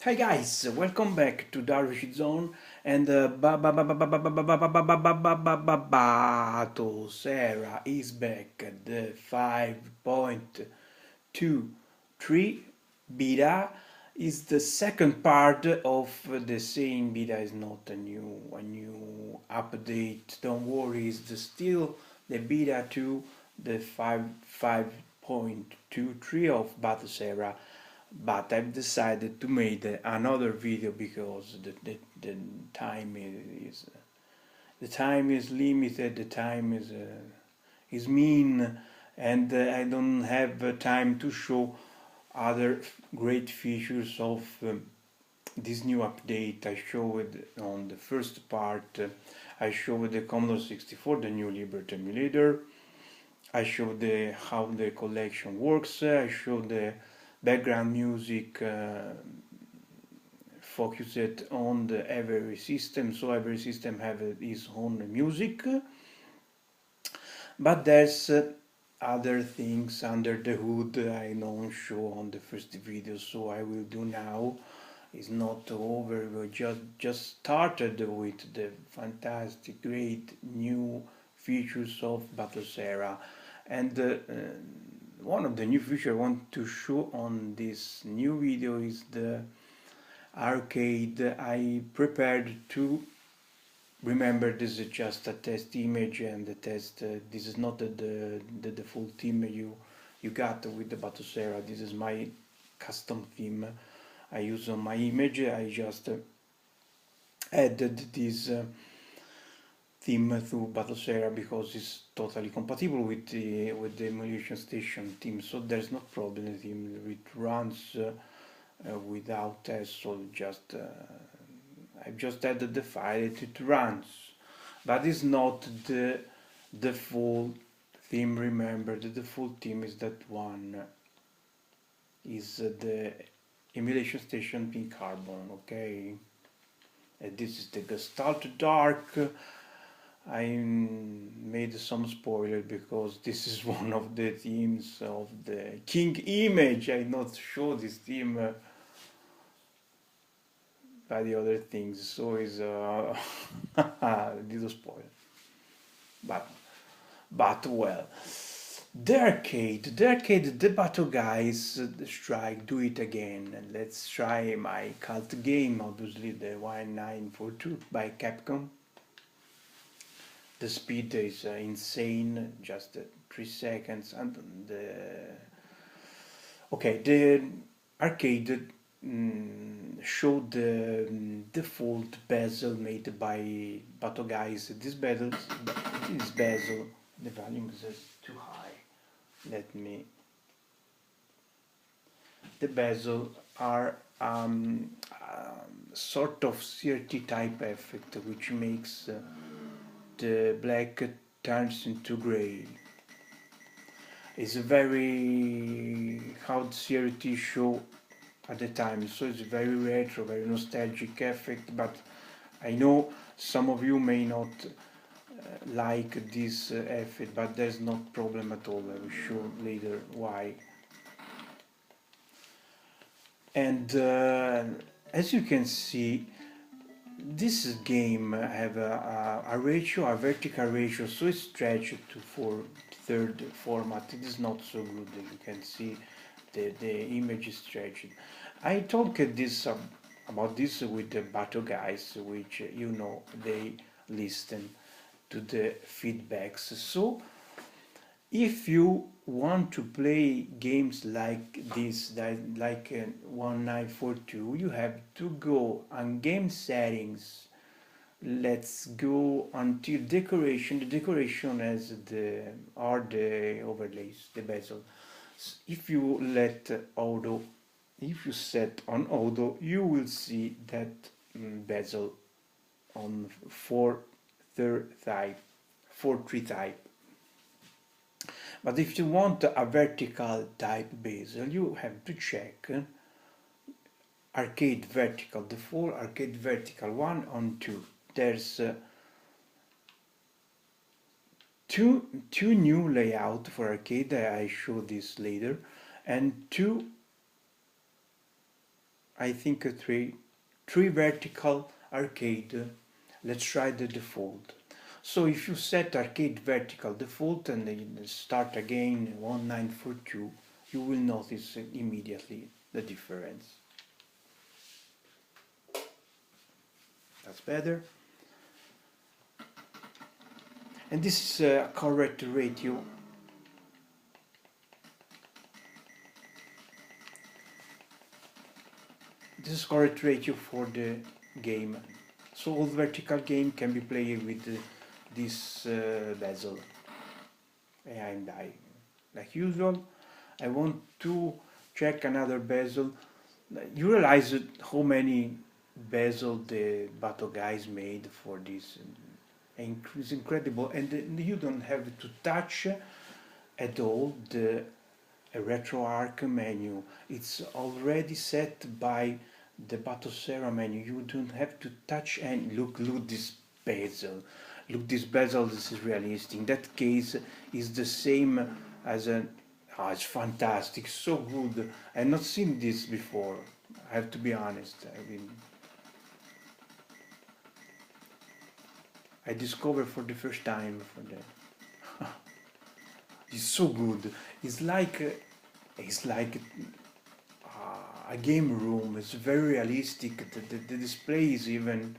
Hi guys, welcome back to Darish Zone and BATOCERA is back. The 5.23 beta is the second part of the same beta. Is not a new update. Don't worry, it's still the beta 2, the 5.23 of BATOCERA, but I've decided to make another video because the time is limited, the time is mean, and I don't have time to show other great features of this new update. I showed on the first part. I showed the Commodore 64, the new Liberty emulator. I showed how the collection works. I showed the background music focused on every system, so every system have its own music. But there's other things under the hood I don't show on the first video, so I will do now. It's not over. We just started with the fantastic, great new features of BATOCERA, and one of the new features I want to show on this new video is the arcade. I prepared to remember this is just a test image, and the test this is not the full theme you got with the BATOCERA. This is my custom theme I use on my image. I just added this theme to BATOCERA because it's totally compatible with the emulation station theme, so there's no problem. The theme it runs without test, so just I've just added the file, it runs, but it's not the full theme. Remember that the full theme is that one is the emulation station pin carbon. Okay, and this is the Gestalt Dark. I made some spoiler because this is one of the themes of the King image. I not show this theme by the other things, so is little spoiler. But well, the battle guys, the strike, do it again, and let's try my cult game. Obviously, the 1942 by Capcom. The speed is insane, just 3 seconds, and the arcade showed the default bezel made by Bato guys. This bezel, the volume is too high. The bezel are sort of CRT type effect, which makes the black turns into gray. It's a very how CRT show at the time, so it's very retro, very nostalgic effect. But I know some of you may not like this effect, but there's no problem at all. I will show later why. And as you can see, this game have a ratio, a vertical ratio, so it's stretched to 4/3 format. It is not so good. You can see the image is stretched. I talked about this with the Bato guys, which they listen to the feedbacks. So if you want to play games like this, like 1942, you have to go on game settings. Let's go until decoration. The decoration has the overlays, the bezel. If you set on auto, you will see that bezel on 4/3 type. But if you want a vertical type bezel, you have to check arcade vertical default, arcade vertical 1 on 2. There's two new layout for arcade. I show this later, and two I think a three vertical arcade. Let's try the default. So if you set arcade vertical default and then start again 1942, you will notice immediately the difference. That's better. And this is a correct ratio. This is correct ratio for the game. So all vertical game can be played with this bezel. And like usual, I want to check another bezel. You realize how many bezel the Bato guys made for this? It's incredible, and you don't have to touch at all the Retroarch menu. It's already set by the BATOCERA menu. You don't have to touch and look this bezel. Look this bezel, this is realistic. In that case, is the same as a. Oh, it's fantastic, so good. I've not seen this before. I have to be honest. I discovered for the first time for that. It's so good. It's like a game room. It's very realistic. The display is even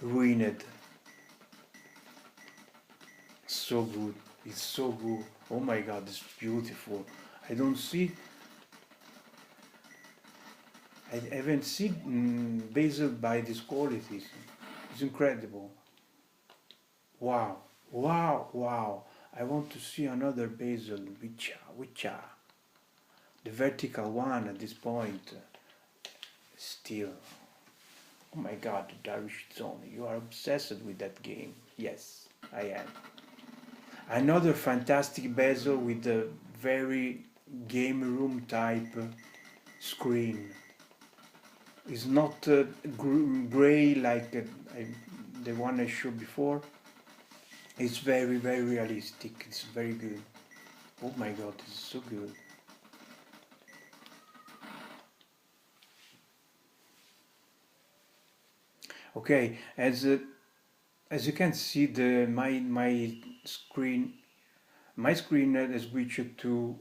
ruined. So good. It's so good. Oh my god, it's beautiful. I don't see. I haven't seen bezel by this quality. It's incredible. Wow, wow, wow. I want to see another bezel. Which the vertical one at this point. Still. Oh my god, Darish Zone. You are obsessed with that game. Yes, I am. Another fantastic bezel with a very game room type screen. It's not gray like the one I showed before. It's very, very realistic. It's very good. Oh my god, it's so good. Okay, as you can see, my screen has switched to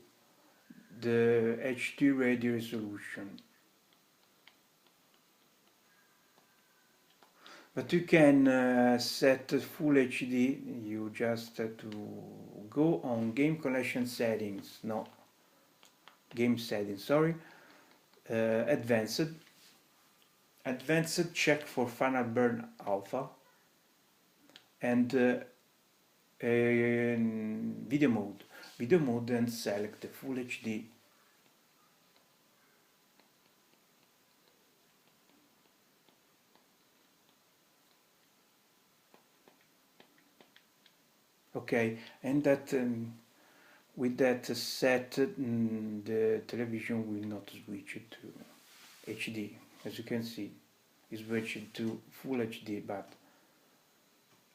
the HD radio resolution. But you can set full HD. You just have to go on game collection settings. No, game settings. Sorry, advanced. Advanced, check for final burn alpha and video mode and select the full HD. Okay, and that with that set, the television will not switch to HD. As you can see, it's switched to full HD, but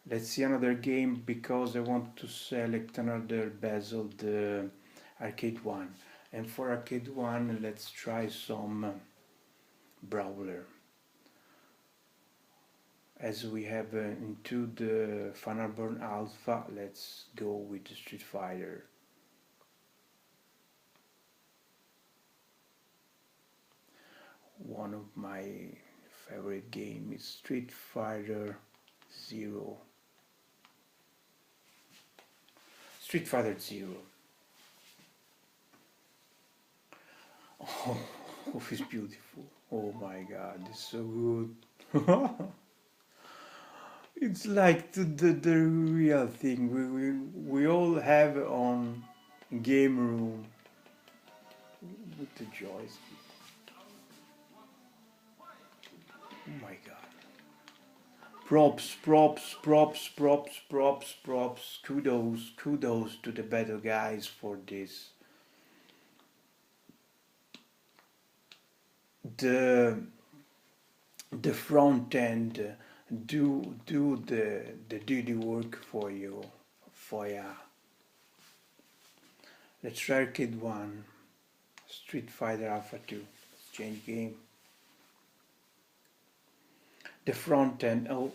let's see another game because I want to select another bezel, the arcade one. And for arcade one, let's try some brawler. As we have into the Final Burn Alpha, let's go with the Street Fighter. One of my favorite games is Street Fighter 0. Street Fighter 0. Oh, it's beautiful. Oh my god, it's so good. It's like the real thing we all have on game room with the joystick. Oh my god. Props. Kudos to the better guys for this. The front end do the dirty work for you. Let's try Arcade 1, Street Fighter Alpha 2. change game. The front end, oh,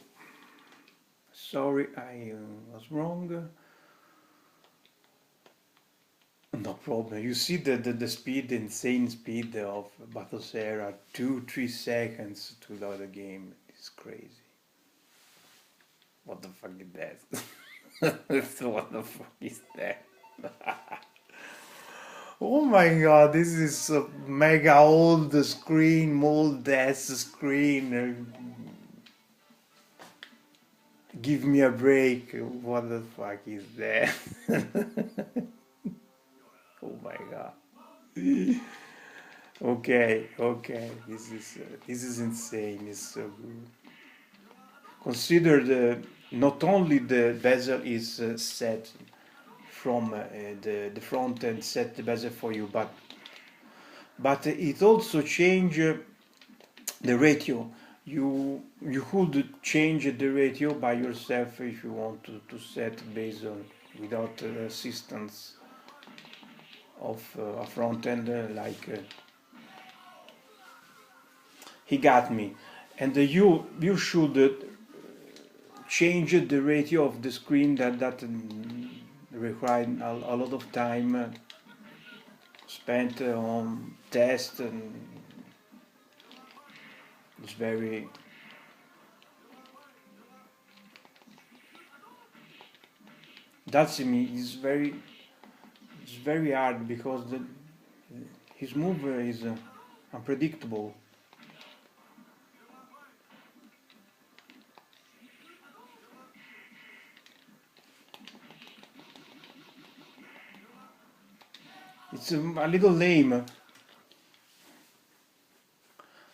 sorry, I was wrong. No problem. You see the speed, the insane speed of BATOCERA, 2-3 seconds to load a game. It's crazy. What the fuck is that? What the fuck is that? Oh my god, this is a mega old screen, mold ass screen. Give me a break. What the fuck is that? Oh my god. Okay, this is insane. It's so good. Consider not only the bezel is set from the front end, set the bezel for you, but it also change the ratio. You could change the ratio by yourself if you want to set bezel without assistance of a front end like he got me. And you should change the ratio of the screen that require a lot of time spent on test, and it's very that's me. It's very hard because his move is unpredictable. It's a little lame.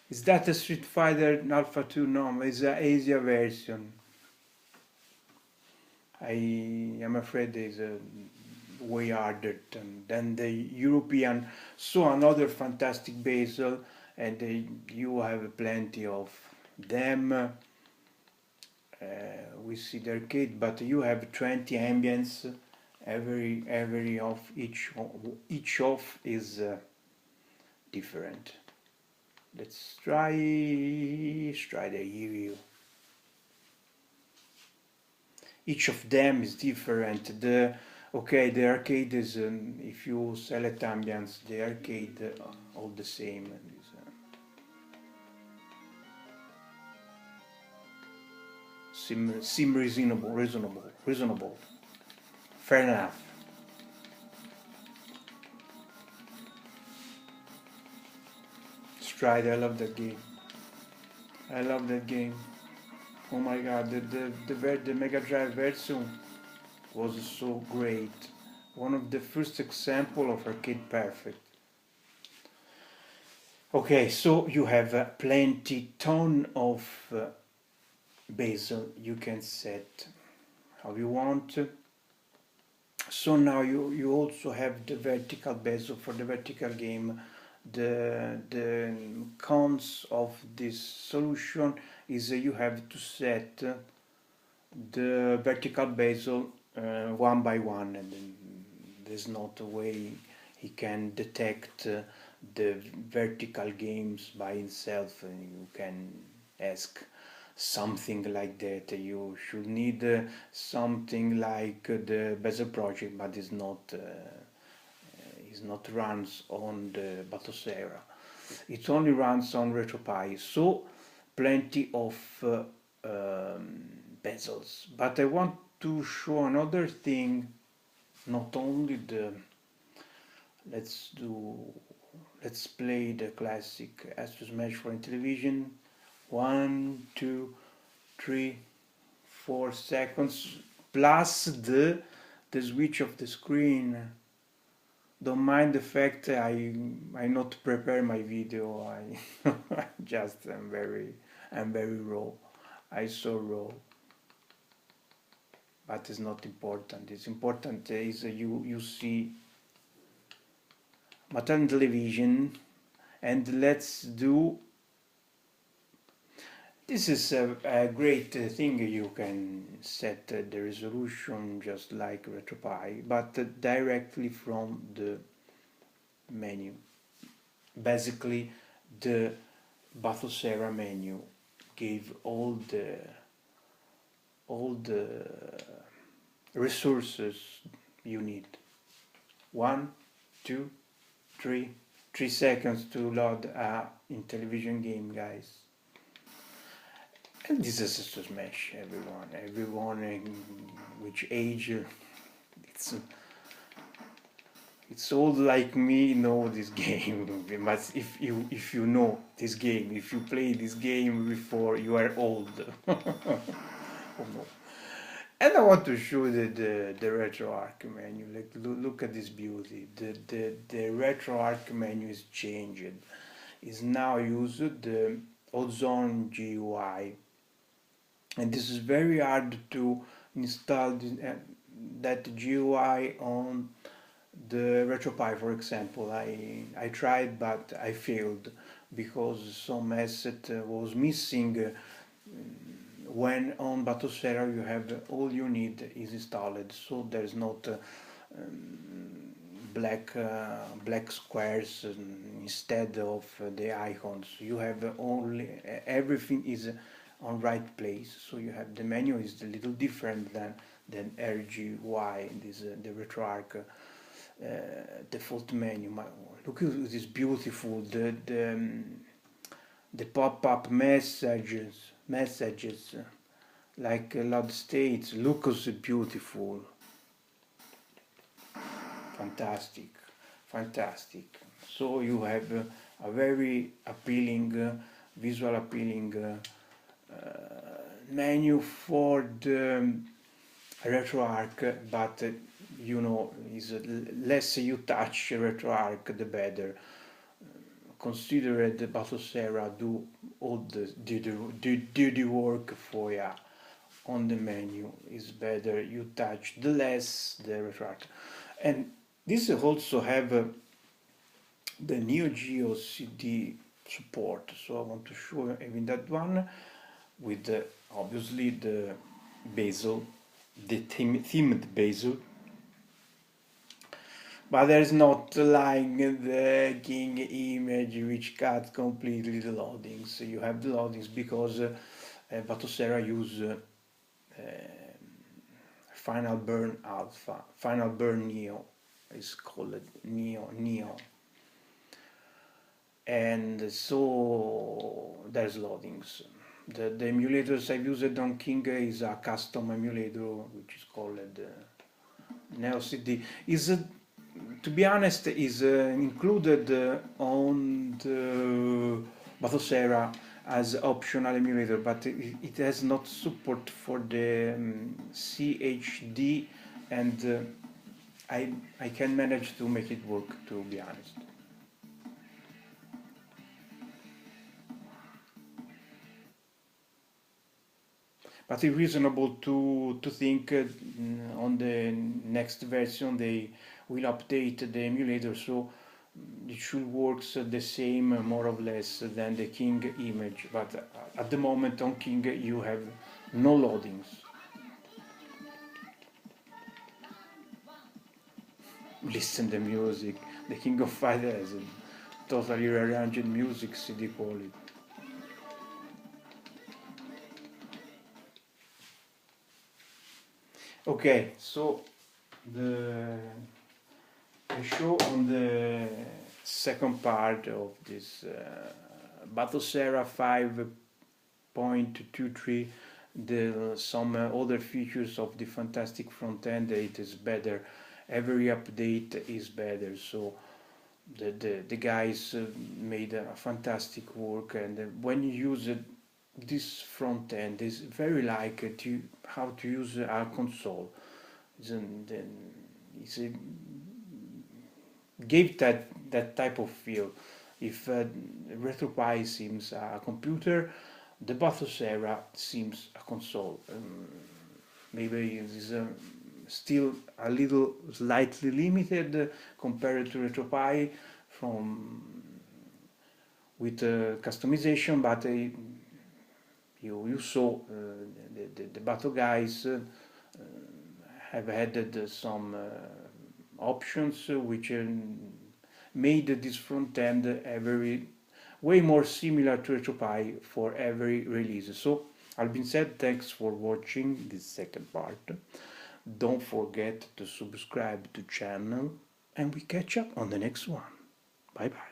Is that a Street Fighter Alpha 2? No, it's an Asia version. I am afraid it's way harder than the European. So another fantastic bezel, and you have plenty of them. We see the arcade, but you have 20 ambience. Every of each of is different. Let's try the review. Each of them is different. The arcade is if you select ambience, the arcade all the same. Seem reasonable. Fair enough. Stride, I love that game. Oh my god, the Mega Drive version was so great. One of the first example of arcade perfect. Okay, so you have ton of bezel you can set how you want. So now you also have the vertical bezel for the vertical game. The cons of this solution is you have to set the vertical bezel one by one, and there's not a way he can detect the vertical games by himself, and you can ask something like that. You should need something like the bezel project, but it's not runs on the BATOCERA. It only runs on RetroPie, so plenty of bezels. But I want to show another thing, not only the let's play the classic as to smash for Intellivision. 1, 2, 3, 4 seconds plus the switch of the screen. Don't mind the fact I not prepare my video. I just am very raw. I so raw. But it's not important. It's important is you see MATTEL television, and let's do. This is a great thing. You can set the resolution just like RetroPie, but directly from the menu. Basically, the BATOCERA menu gave all the resources you need. 1, 2, 3 seconds to load a Intellivision game, guys. And this is just to smash everyone in which age it's old like me know this game. But if you know this game, if you play this game before, you are old. Oh no. And I want to show the Retroarch menu. Like, look at this beauty. The Retroarch menu is changed. Is now used the Ozone GUI, and this is very hard to install that GUI on the Raspberry Pi, for example. I tried, but I failed because some asset was missing. When on BATOCERA you have all you need is installed, so there's not black squares instead of the icons. You have only everything is on right place, so you have the menu is a little different than RGY. This the Retroarch default menu. Look at this beautiful the pop-up messages like load states. Look so beautiful. Fantastic. So you have a very appealing visual appealing menu for the Retroarch, but you know, is less you touch Retroarch, the better. Consider the BATOCERA do all the dirty work for you on the menu. Is better you touch the less the Retroarch. And this also have the Neo Geo CD support, so I want to show you even that one with obviously the bezel, the themed bezel. But there's not like the King image which cuts completely the loadings. You have the loadings because BATOCERA use Final Burn Alpha, Final Burn Neo is called Neo. And so there's loadings. The emulators I've used on King is a custom emulator which is called Neo CD. To be honest, is included on the BATOCERA as optional emulator, but it has not support for the CHD, and I can manage to make it work, to be honest. But it's reasonable to think on the next version they will update the emulator, so it should work the same more or less than the King image. But at the moment on King you have no loadings. Listen the music. The King of Fighters has a totally rearranged music CD quality. Okay, so the show on the second part of this BATOCERA 5.23, some other features of the fantastic front end. It is better. Every update is better. So the guys made a fantastic work, and when you use this front end is very like how to use a console. Gave that type of feel. If Raspberry Pi seems a computer, the BATOCERA seems a console. Maybe it is still a little slightly limited compared to Raspberry Pi with customization, but you saw the Bato guys have added some options which made this front end very way more similar to RetroPie for every release. So, all being said, thanks for watching this second part. Don't forget to subscribe to channel and we catch up on the next one. Bye bye.